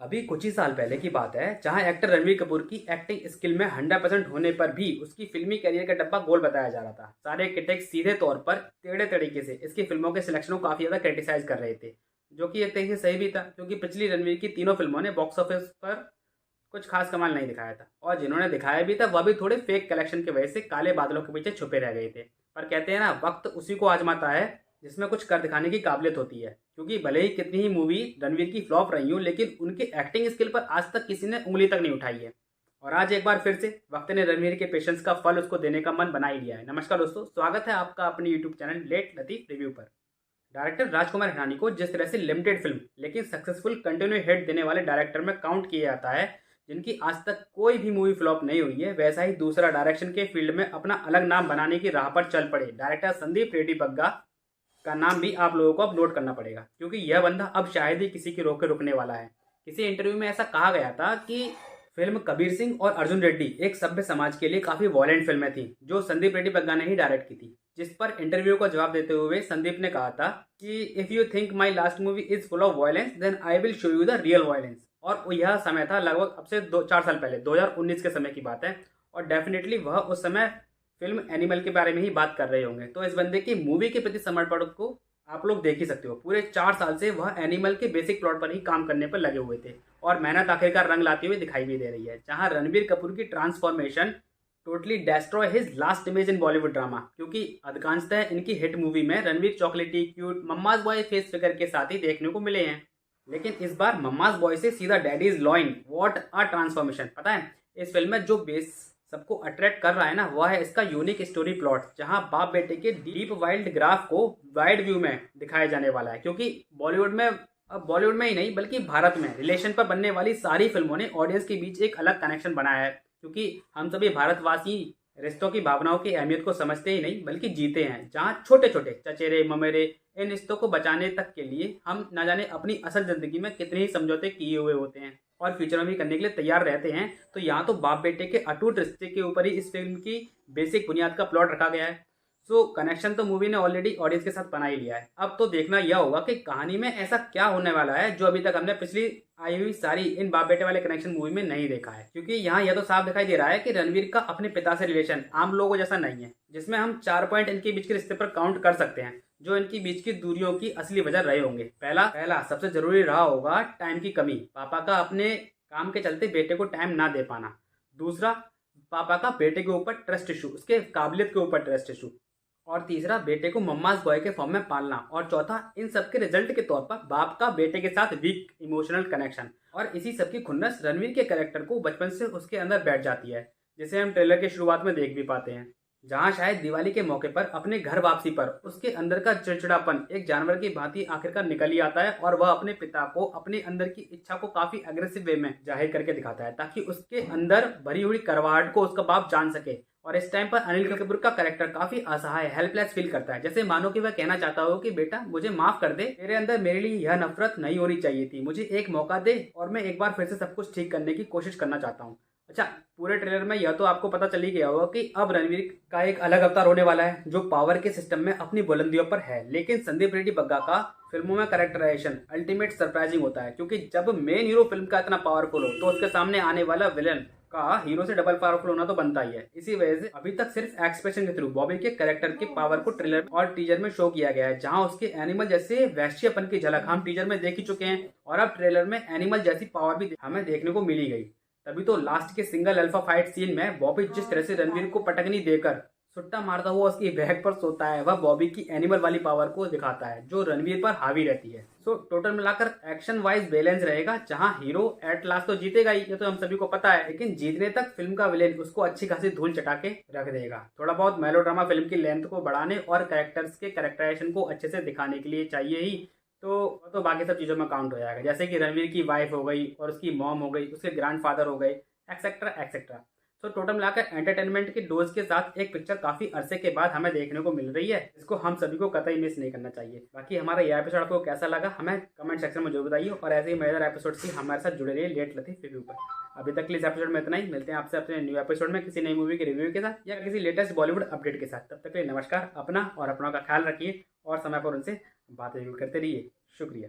अभी कुछ ही साल पहले की बात है जहां एक्टर रणवीर कपूर की एक्टिंग स्किल में 100% होने पर भी उसकी फिल्मी करियर का डब्बा गोल बताया जा रहा था। सारे क्रिटिक्स सीधे तौर पर टेढ़े तरीके से इसकी फिल्मों के सिलेक्शन को काफ़ी ज़्यादा क्रिटिसाइज कर रहे थे, जो कि एक तरीके से सही भी था क्योंकि पिछली रणवीर की तीनों फिल्मों ने बॉक्स ऑफिस पर कुछ खास कमाल नहीं दिखाया था और जिन्होंने दिखाया भी था वह भी थोड़े फेक कलेक्शन की वजह से काले बादलों के पीछे छुपे रह गए थे। पर कहते हैं ना, वक्त उसी को आजमाता है जिसमें कुछ कर दिखाने की काबिलियत होती है, क्योंकि भले ही कितनी ही मूवी रणवीर की फ्लॉप रही हूँ लेकिन उनके एक्टिंग स्किल पर आज तक किसी ने उंगली तक नहीं उठाई है। और आज एक बार फिर से वक्त ने रणवीर के पेशेंस का फल उसको देने का मन बना ही लिया है। नमस्कार दोस्तों, स्वागत है आपका अपने YouTube channel late Latif review पर। डायरेक्टर राजकुमार हिरानी को जिस तरह से लिमिटेड फिल्म लेकिन सक्सेसफुल कंटिन्यू हिट देने वाले डायरेक्टर में काउंट किया जाता है जिनकी आज तक कोई भी मूवी फ्लॉप नहीं हुई है, वैसा ही दूसरा डायरेक्शन के फील्ड में अपना अलग नाम बनाने की राह पर चल पड़े डायरेक्टर संदीप रेड्डी बग्गा का नाम भी आप लोगों को अब नोट करना पड़ेगा, क्योंकि यह बंदा अब शायद ही किसी की रोक के रुकने वाला है। किसी इंटरव्यू में ऐसा कहा गया था कि फिल्म कबीर सिंह और अर्जुन रेड्डी एक सभ्य समाज के लिए काफी वॉयलेंट फिल्में थी जो संदीप रेड्डी बग्गा ने ही डायरेक्ट की थी। जिस पर इंटरव्यू को जवाब देते हुए संदीप ने कहा था कि if you think my last movie is full of violence then I will show you the real violence. और यह समय था लगभग अब से 4 साल पहले, 2019 के समय की बात है। और डेफिनेटली वह उस समय फिल्म एनिमल के बारे में ही बात कर रहे होंगे, तो इस बंदे की मूवी के प्रति समर्पण को आप लोग देख ही सकते हो। पूरे 4 साल से वह एनिमल के बेसिक प्लॉट पर ही काम करने पर लगे हुए थे और मेहनत आखिरकार रंग लाते हुए दिखाई भी दे रही है। जहां रणबीर कपूर की transformation totally destroy his last image in Bollywood drama, क्योंकि अधिकांशतः इनकी हिट मूवी में रणवीर चॉकलेटी cute mama's boy face figure के साथ ही देखने को मिले हैं, लेकिन इस बार मम्माज बॉय से सीधा daddy's lion. What a transformation. पता है, इस फिल्म में जो बेस सबको अट्रैक्ट कर रहा है ना, वह है इसका यूनिक स्टोरी प्लॉट, जहां बाप बेटे के डीप वाइल्ड ग्राफ को वाइड व्यू में दिखाया जाने वाला है। क्योंकि बॉलीवुड में, अब बॉलीवुड में ही नहीं बल्कि भारत में रिलेशन पर बनने वाली सारी फिल्मों ने ऑडियंस के बीच एक अलग कनेक्शन बनाया है, क्योंकि हम सभी भारतवासी रिश्तों की भावनाओं की अहमियत को समझते ही नहीं बल्कि जीते हैं। जहाँ छोटे छोटे चचेरे ममेरे इन रिश्तों को बचाने तक के लिए हम न जाने अपनी असल जिंदगी में कितने ही समझौते किए हुए होते हैं और फ्यूचर में भी करने के लिए तैयार रहते हैं। तो यहाँ तो बाप बेटे के अटूट रिश्ते के ऊपर ही इस फिल्म की बेसिक बुनियाद का प्लॉट रखा गया है। सो कनेक्शन तो मूवी ने ऑलरेडी ऑडियंस के साथ बना ही लिया है। अब तो देखना यह होगा कि कहानी में ऐसा क्या होने वाला है जो अभी तक हमने पिछली आई हुई सारी इन बाप बेटे वाले कनेक्शन मूवी में नहीं देखा है। क्योंकि यहाँ यह तो साफ दिखाई दे रहा है कि रणवीर का अपने पिता से रिलेशन आम लोगों जैसा नहीं है, जिसमें हम 4 पॉइंट इनके बीच के रिश्ते पर काउंट कर सकते हैं जो इनकी बीच की दूरियों की असली वजह रहे होंगे। पहला पहला सबसे जरूरी रहा होगा टाइम की कमी, पापा का अपने काम के चलते बेटे को टाइम ना दे पाना। दूसरा, पापा का बेटे के ऊपर ट्रस्ट इशू, उसके काबिलियत के ऊपर ट्रस्ट इशू। और तीसरा, बेटे को मम्माज बॉय के फॉर्म में पालना। और चौथा, इन सब के रिजल्ट के तौर पर बाप का बेटे के साथ वीक इमोशनल कनेक्शन। और इसी सब की खुन्नस रणवीर के कैरेक्टर को बचपन से उसके अंदर बैठ जाती है, जिसे हम ट्रेलर के शुरुआत में देख भी पाते हैं, जहां शायद दिवाली के मौके पर अपने घर वापसी पर उसके अंदर का चिड़चिड़ापन एक जानवर की भांति आखिरकार निकल ही आता है और वह अपने पिता को अपने अंदर की इच्छा को काफी अग्रेसिव वे में जाहिर करके दिखाता है ताकि उसके अंदर भरी हुई करवाहट को उसका बाप जान सके। और इस टाइम पर अनिल कपूर का कैरेक्टर काफी असहाय हेल्पलेस फील करता है, जैसे मानो कि वह कहना चाहता हो कि बेटा मुझे माफ कर दे, तेरे अंदर मेरे लिए यह नफरत नहीं होनी चाहिए थी, मुझे एक मौका दे और मैं एक बार फिर से सब कुछ ठीक करने की कोशिश करना चाहता हूँ। अच्छा, पूरे ट्रेलर में यह तो आपको पता चल ही गया होगा कि अब रणवीर का एक अलग अवतार होने वाला है जो पावर के सिस्टम में अपनी बुलंदियों पर है, लेकिन संदीप रेड्डी बग्गा का फिल्मों में कैरेक्टराइजेशन अल्टीमेट सरप्राइजिंग होता है, क्योंकि जब मेन हीरो फिल्म का इतना पावरफुल हो तो उसके सामने आने वाला विलन का हीरो से डबल पावरफुल होना तो बनता ही है। इसी वजह से अभी तक सिर्फ एक्सप्रेशन के थ्रू बॉबी के कैरेक्टर के पावर को ट्रेलर और टीजर में शो किया गया है, जहां उसके एनिमल जैसे वैश्यपन की झलक हम टीजर में देख ही चुके हैं और अब ट्रेलर में एनिमल जैसी पावर भी हमें देखने को मिली गई। तभी तो लास्ट के सिंगल अल्फा फाइट सीन में बॉबी जिस तरह से रणवीर को पटकनी देकर सुट्टा मारता हुआ उसकी बैक पर सोता है, वह बॉबी की एनिमल वाली पावर को दिखाता है जो रणवीर पर हावी रहती है। सो टोटल मिलाकर एक्शन वाइज बैलेंस रहेगा, जहां हीरो एट लास्ट तो जीतेगा ही, ये तो हम सभी को पता है, लेकिन जीतने तक फिल्म का विलेन उसको अच्छी खासी धूल चटा के रख देगा। थोड़ा बहुत मेलोड्रामा फिल्म की लेंथ को बढ़ाने और कैरेक्टर्स के कैरेक्टराइजेशन को अच्छे से दिखाने के लिए चाहिए ही, तो बाकी सब चीज़ों में काउंट हो जाएगा, जैसे कि रणवीर की वाइफ हो गई और उसकी मॉम हो गई, उसके ग्रैंडफादर हो गए, एक्सेट्रा एक्सेट्रा। तो टोटल मिलाकर एंटरटेनमेंट की डोज के साथ एक पिक्चर काफी अरसे के बाद हमें देखने को मिल रही है, इसको हम सभी को कतई मिस नहीं करना चाहिए। बाकी हमारा यह एपिसोड आपको कैसा लगा हमें कमेंट सेक्शन में जरूर बताइए और ऐसे ही मजेदार एपिसोड से हमारे साथ जुड़े रहिए लेट लतीफ रिव्यू पर। अभी तक के लिए इस एपिसोड में इतना ही, मिलते हैं आपसे अपने न्यू एपिसोड में किसी नई मूवी के रिव्यू के साथ या किसी लेटेस्ट बॉलीवुड अपडेट के साथ। तब तक के लिए नमस्कार, अपना और अपनों का ख्याल रखिए और समय पर उनसे बातें जरूर करते रहिए। शुक्रिया।